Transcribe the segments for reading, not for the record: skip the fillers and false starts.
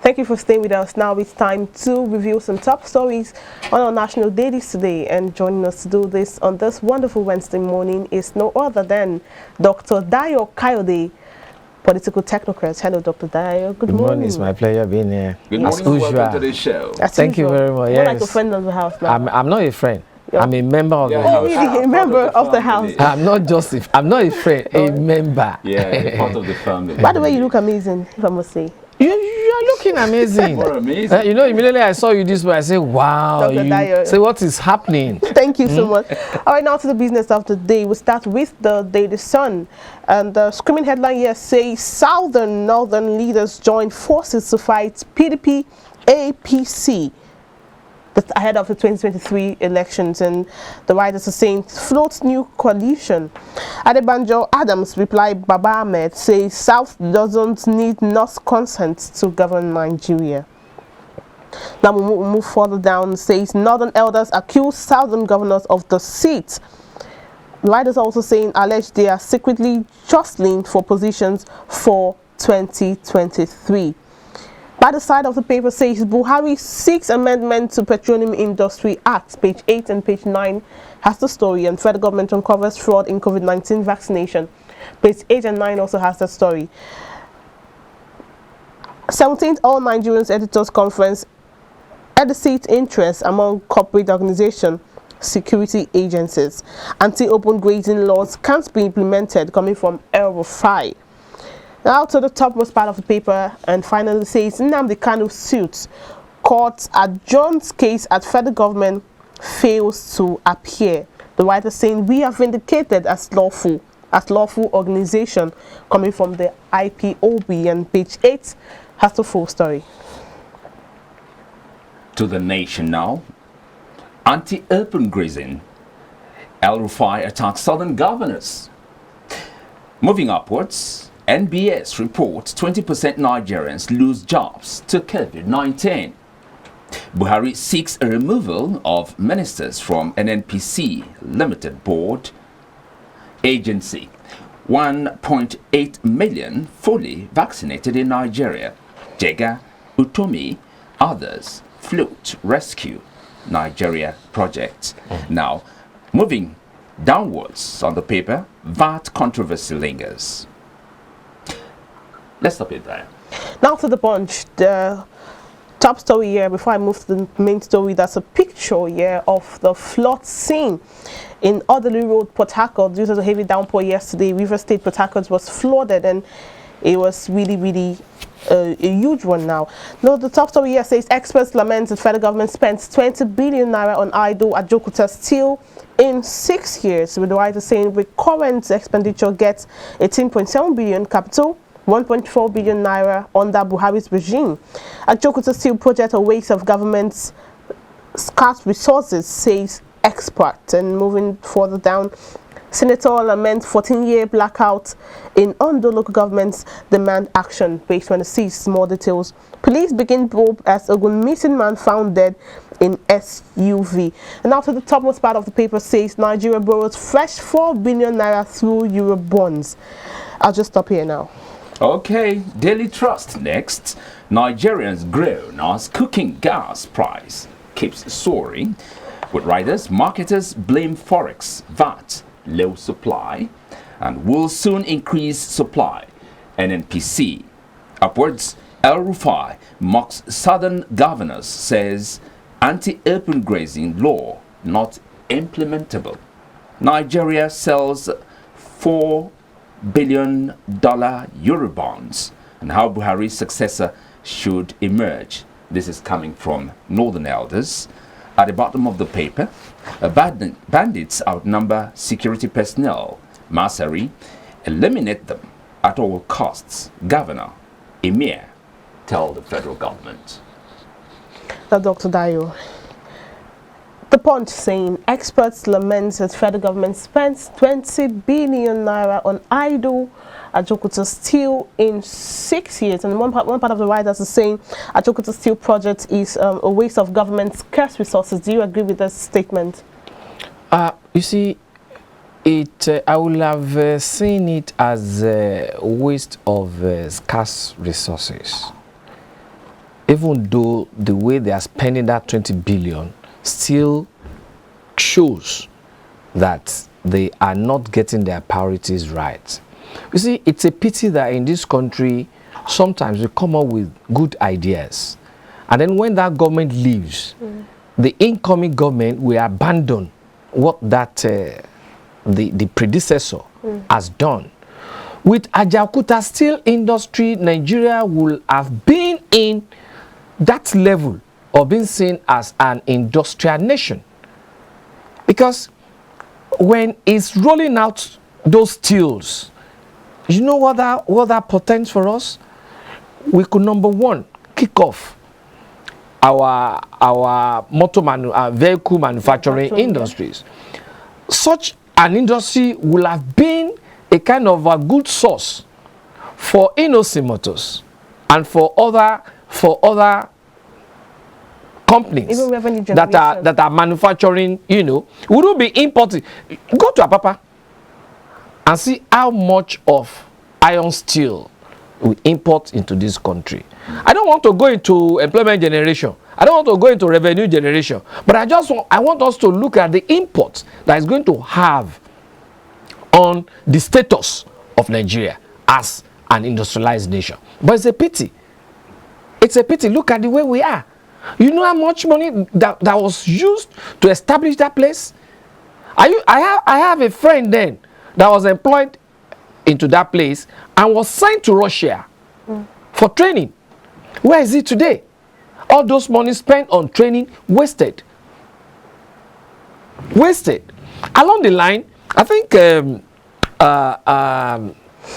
Thank you for staying with us. Now it's time to review some top stories on our national dailies today. And joining us to do this on this wonderful Wednesday morning is no other than Dr. Dayo Kayode, political technocrat. Hello, Dr. Dayo. Good morning. It's my pleasure being here. Good morning. Welcome to the show. Thank you very much. You're like a friend of the house now. I'm not a friend. I'm a member of the house. Oh, really? A member of the house. I'm not a friend, a member. Yeah, part of the family. By the way, you look amazing, if I must say. You are looking amazing. You're amazing. You know, immediately I saw you this way, I said, wow. Dr. Dayo. Say, what is happening? Thank you so much. All right, now to the business of the day. We start with the Daily Sun. And the screaming headline here says, Northern leaders join forces to fight PDP APC. Ahead of the 2023 elections, and the writers are saying floats new coalition. Adebanjo Adams replied, Baba Ahmed says South doesn't need North's consent to govern Nigeria. Now we move further down. It says Northern elders accuse Southern governors of deceit. The writers also saying alleged they are secretly jostling for positions for 2023. By the side of the paper says Buhari seeks amendment to Petroleum Industry Act. Page 8 and page 9 has the story, and federal government uncovers fraud in COVID-19 vaccination. Page 8 and 9 also has the story. 17th All Nigerians Editors Conference elicits interest among corporate organizations, security agencies. Anti-open grazing laws can't be implemented, coming from El Rufai. Now to the topmost part of the paper, and finally says Nnamdi Kanu suits. Court adjourns case at federal government fails to appear. The writer saying we are vindicated as lawful organization, coming from the IPOB, and page 8 has the full story. To the nation now. Anti-open grazing. El Rufai attacks southern governors. Moving upwards. NBS reports 20% Nigerians lose jobs to COVID-19. Buhari seeks a removal of ministers from NNPC Limited Board Agency. 1.8 million fully vaccinated in Nigeria. Jega, Utomi, others float rescue Nigeria project. Now, moving downwards on the paper, VAT controversy lingers. Let's stop it there. Now to the Punch. The top story here, before I move to the main story, that's a picture here of the flood scene in Orderly Road, Port Harcourt. Due to the heavy downpour yesterday, River State, Port Harcourt was flooded, and it was really a huge one now. Now the top story here says experts lament the federal government spent 20 billion naira on idle at Jokuta Steel in 6 years, with the writer saying with current expenditure gets 18.7 billion capital, 1.4 billion naira under Buhari's regime. Ajokuta Steel project a waste of government's scarce resources, says expert. And moving further down, Senator laments 14-year blackout in Ondo local governments, demand action. Page 26, more details. Police begin probe as Ogun missing man found dead in SUV. And now to the topmost part of the paper says Nigeria borrows fresh 4 billion naira through Euro bonds. I'll just stop here now. Okay, Daily Trust next. Nigerians groan as cooking gas price keeps soaring. With riders, marketers blame Forex, VAT, low supply, and will soon increase supply. NNPC. Upwards, El Rufai mocks southern governors, says anti-open grazing law not implementable. Nigeria sells $4 billion Eurobonds, and how Buhari's successor should emerge. This is coming from Northern Elders. At the bottom of the paper, bandits outnumber security personnel. Masari, eliminate them at all costs. Governor, Emir, tell the federal government. Now, Dr. Dayo. The Punch saying experts lament that federal government spends 20 billion naira on idle Ajokuta Steel in 6 years, and one part of the writers is saying Ajokuta Steel project is a waste of government's scarce resources. Do you agree with this statement? You see, I will have seen it as a waste of scarce resources. even though the way they are spending that 20 billion still shows that they are not getting their priorities right. You see, it's a pity that in this country, sometimes we come up with good ideas, and then when that government leaves, the incoming government will abandon what that the predecessor has done. With Ajaokuta steel industry, Nigeria will have been in that level of being seen as an industrial nation. Because when it's rolling out those steels, you know what that portends for us? We could, number one, kick off our vehicle manufacturing industries. Such an industry will have been a kind of a good source for Innocent Motors and for other companies Even revenue that are manufacturing, you know. We will be importing. Go to Apapa and see how much of iron steel we import into this country. I don't want to go into employment generation. I don't want to go into revenue generation. But I want us to look at the imports that is going to have on the status of Nigeria as an industrialized nation. But it's a pity. It's a pity. Look at the way we are. You know how much money that was used to establish that place? I have a friend then that was employed into that place and was sent to Russia for training. Where is he today? All those money spent on training wasted. Wasted. Along the line, I think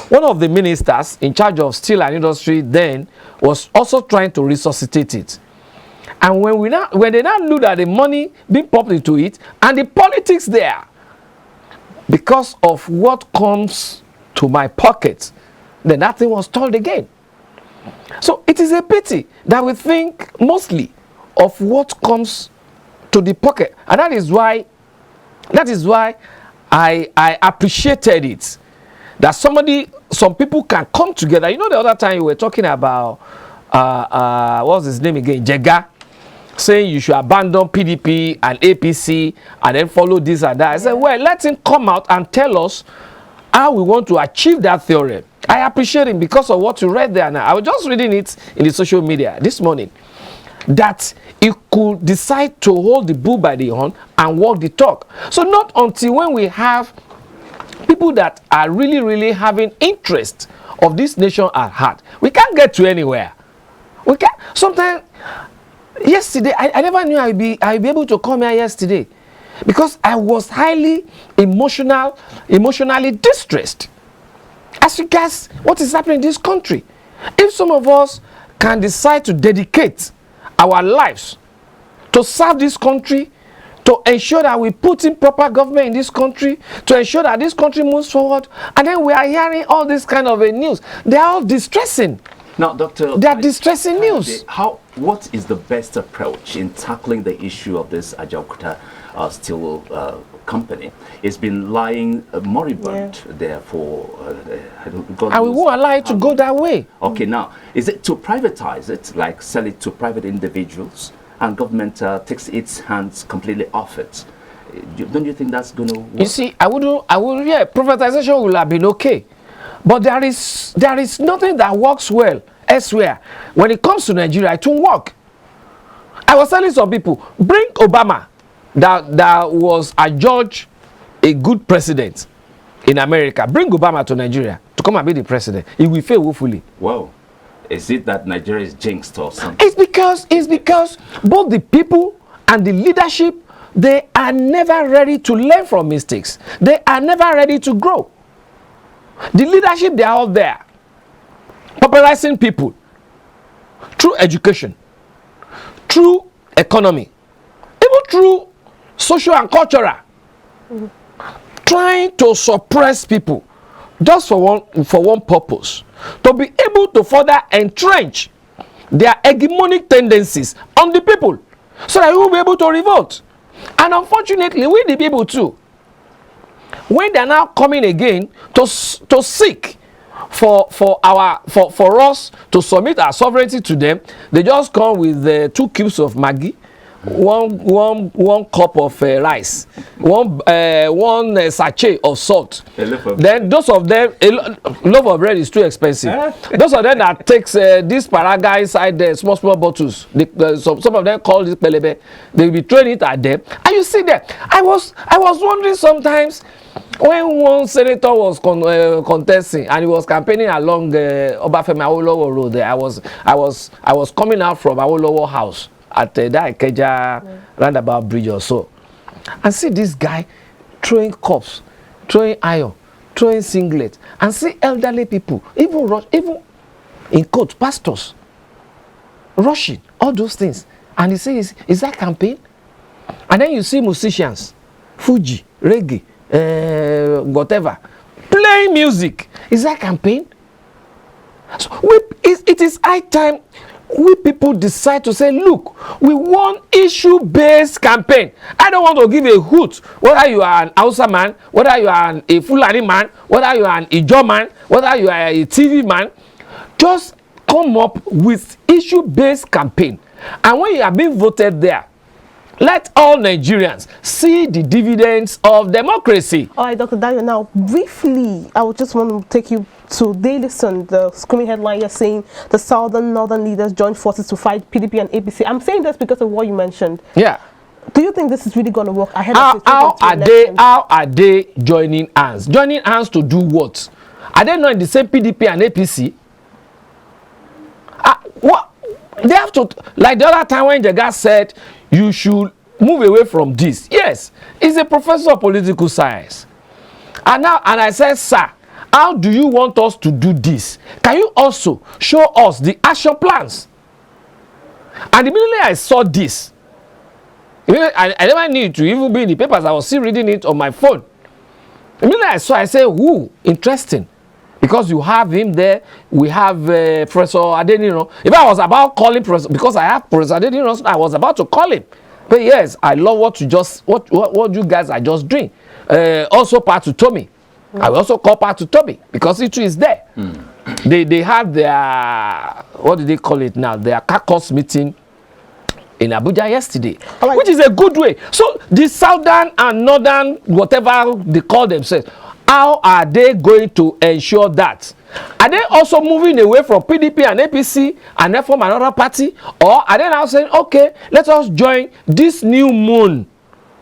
one of the ministers in charge of steel and industry then was also trying to resuscitate it. And when they now look at the money being pumped into it and the politics there, because of what comes to my pocket, then that thing was stalled again. So it is a pity that we think mostly of what comes to the pocket, and that is why I appreciated it that some people can come together. You know, the other time you were talking about what's his name again, Jega, saying you should abandon PDP and APC and then follow this and that. I said, well, let him come out and tell us how we want to achieve that theorem. I appreciate him because of what you read there now. I was just reading it in the social media this morning, that he could decide to hold the bull by the horn and walk the talk. So not until when we have people that are really, really having interest of this nation at heart, we can't get to anywhere. We can't. Sometimes, yesterday, I never knew I'd be able to come here yesterday because I was highly emotionally distressed as regards what is happening in this country. If some of us can decide to dedicate our lives to serve this country, to ensure that we put in proper government in this country, to ensure that this country moves forward, and then we are hearing all this kind of news. They are all distressing. Now, Doctor, they are distressing news. What is the best approach in tackling the issue of this Ajaokuta steel company? It's been lying moribund there for and we won't allow it to go that way. Okay, now, is it to privatize it, like sell it to private individuals, and government takes its hands completely off it? Don't you think that's going to work? You see, I would, yeah, privatization will have been okay. But there is nothing that works well elsewhere. When it comes to Nigeria, it won't work. I was telling some people, bring Obama, that was adjudged a good president in America. Bring Obama to Nigeria to come and be the president. He will fail woefully. Wow. Is it that Nigeria is jinxed or something? It's because both the people and the leadership, they are never ready to learn from mistakes. They are never ready to grow. The leadership, they are out there popularizing people through education, through economy, even through social and cultural, trying to suppress people just for one purpose, to be able to further entrench their hegemonic tendencies on the people so that we will be able to revolt. And unfortunately, we the people too, when they are now coming again to seek for us to submit our sovereignty to them, they just come with 2 cubes of Maggi, one cup of rice, one sachet of salt. Then those of them, a loaf of bread is too expensive. Those of them that takes this paraga inside the small bottles, some of them call this pelebe, they will be throwing it at them, and you see that. I was wondering sometimes, when one senator was contesting and he was campaigning along Obafemi Awolowo Road, I was coming out from Awolowo House at that Ikeja roundabout bridge or so, and see this guy throwing cups, throwing iron, throwing singlet, and see elderly people, even in court, pastors rushing, all those things. And he says, is that campaign? And then you see musicians, Fuji, reggae, whatever, playing music. Is that campaign? So it is high time we people decide to say, look, we want issue-based campaign. I don't want to give a hoot whether you are an Hausa man, whether you are a Fulani man, whether you are an Ijo man, whether you are a TV man. Just come up with issue-based campaign. And when you are being voted there, let all Nigerians see the dividends of democracy. All right, Dr. Dayo, now briefly, I would just want to take you to Daily Sun, the screaming headline you're saying the northern leaders join forces to fight PDP and APC. I'm saying this because of what you mentioned. Yeah. Do you think this is really going to work ahead of how are they joining hands? Joining hands to do what? Are they not in the same PDP and APC? What? They have to, like the other time when the guy said you should move away from this. Yes, he's a professor of political science. And I said, sir, how do you want us to do this? Can you also show us the action plans? And immediately I saw this. I never need to even be in the papers. I was still reading it on my phone. Immediately I saw, I said, ooh, interesting. Because you have him there, we have Professor Adeniro. If I was about calling Professor, because I have Professor Adeniro, I was about to call him. But yes, I love what you guys are just doing. Also part to Tommy. I will also call part to Tommy because it is there. They had their, what do they call it now? Their caucus meeting in Abuja yesterday, right, which is a good way. So the southern and northern, whatever they call themselves, how are they going to ensure that? Are they also moving away from PDP and APC and then form another party? Or are they now saying, okay, let us join this new moon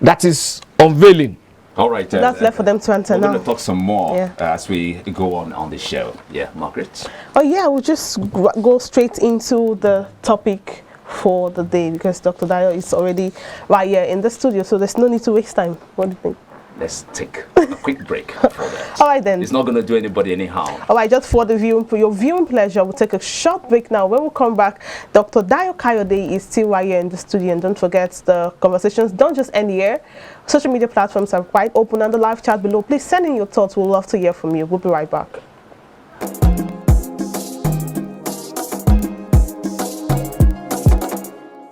that is unveiling? All right. That's left for them to answer now. We're going to talk some more as we go on the show. Yeah, Margaret? Oh, yeah, we'll just go straight into the topic for the day because Dr. Dayo is already right here in the studio, so there's no need to waste time. What do you think? Let's take a quick break for that. All right, then. It's not going to do anybody any harm. All right, just for your viewing pleasure, we'll take a short break now. When we come back, Dr. Dayo Kayode is still right here in the studio. And don't forget, the conversations don't just end here. Social media platforms are quite open, and the live chat below. Please send in your thoughts. We'll love to hear from you. We'll be right back.